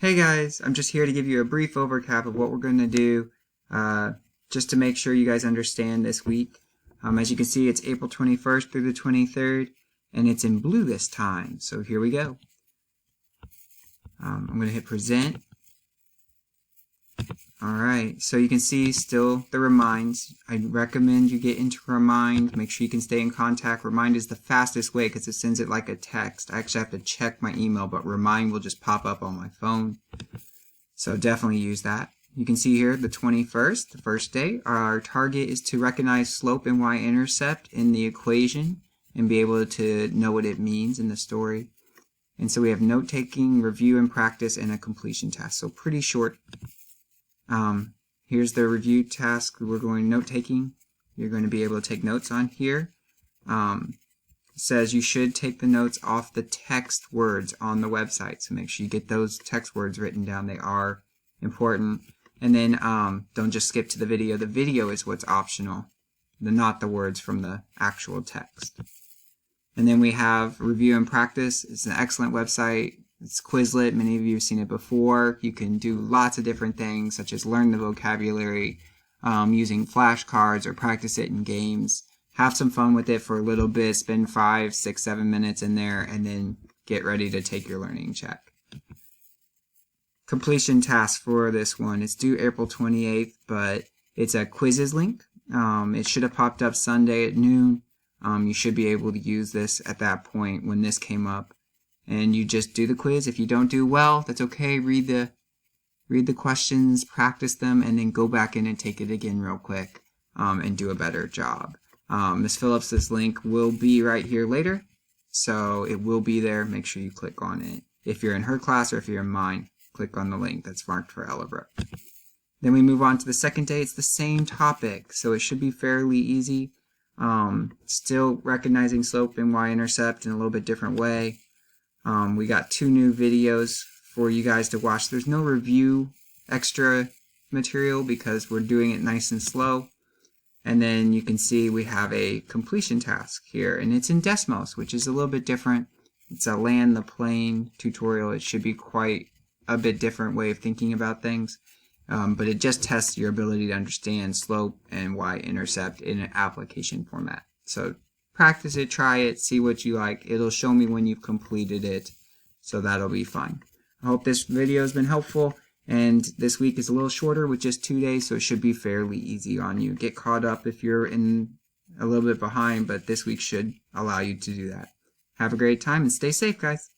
Hey guys, I'm just here to give you a brief overcap of what we're going to do just to make sure you guys understand this week. As you can see, it's April 21st through the 23rd, and it's in blue this time. So here we go. I'm going to hit present. Alright, so you can see still the reminds. I recommend you get into Remind. Make sure you can stay in contact. Remind is the fastest way because it sends it like a text. I actually have to check my email, but Remind will just pop up on my phone. So definitely use that. You can see here the 21st, the first day. Our target is to recognize slope and y-intercept in the equation and be able to know what it means in the story. And so we have note-taking, review and practice, and a completion task. So pretty short. Here's the review task. We're going note-taking. You're going to be able to take notes on here. It says you should take the notes off the text words on the website. So make sure you get those text words written down. They are important. And then don't just skip to the video. The video is what's optional, not the words from the actual text. And then we have review and practice. It's an excellent website. It's Quizlet. Many of you have seen it before. You can do lots of different things, such as learn the vocabulary using flashcards or practice it in games. Have some fun with it for a little bit. Spend 5, 6, 7 minutes in there, and then get ready to take your learning check. Completion task for this one. It's due April 28th, but it's a quizzes link. It should have popped up Sunday at noon. You should be able to use this at that point when this came up. And you just do the quiz. If you don't do well, that's okay. Read the questions, practice them, and then go back in and take it again real quick and do a better job. Ms. Phillips, this link will be right here later, so it will be there. Make sure you click on it. If you're in her class or if you're in mine, click on the link that's marked for Ellabrook. Then we move on to the second day. It's the same topic, so it should be fairly easy. Still recognizing slope and y-intercept in a little bit different way. We got 2 new videos for you guys to watch. There's no review extra material because we're doing it nice and slow. And then you can see we have a completion task here, and it's in Desmos, which is a little bit different. It's a land the plane tutorial. It should be quite a bit different way of thinking about things, but it just tests your ability to understand slope and y-intercept in an application format. So practice it, try it, see what you like. It'll show me when you've completed it, so that'll be fine. I hope this video has been helpful, and this week is a little shorter with just 2 days, so it should be fairly easy on you. Get caught up if you're in a little bit behind, but this week should allow you to do that. Have a great time and stay safe, guys.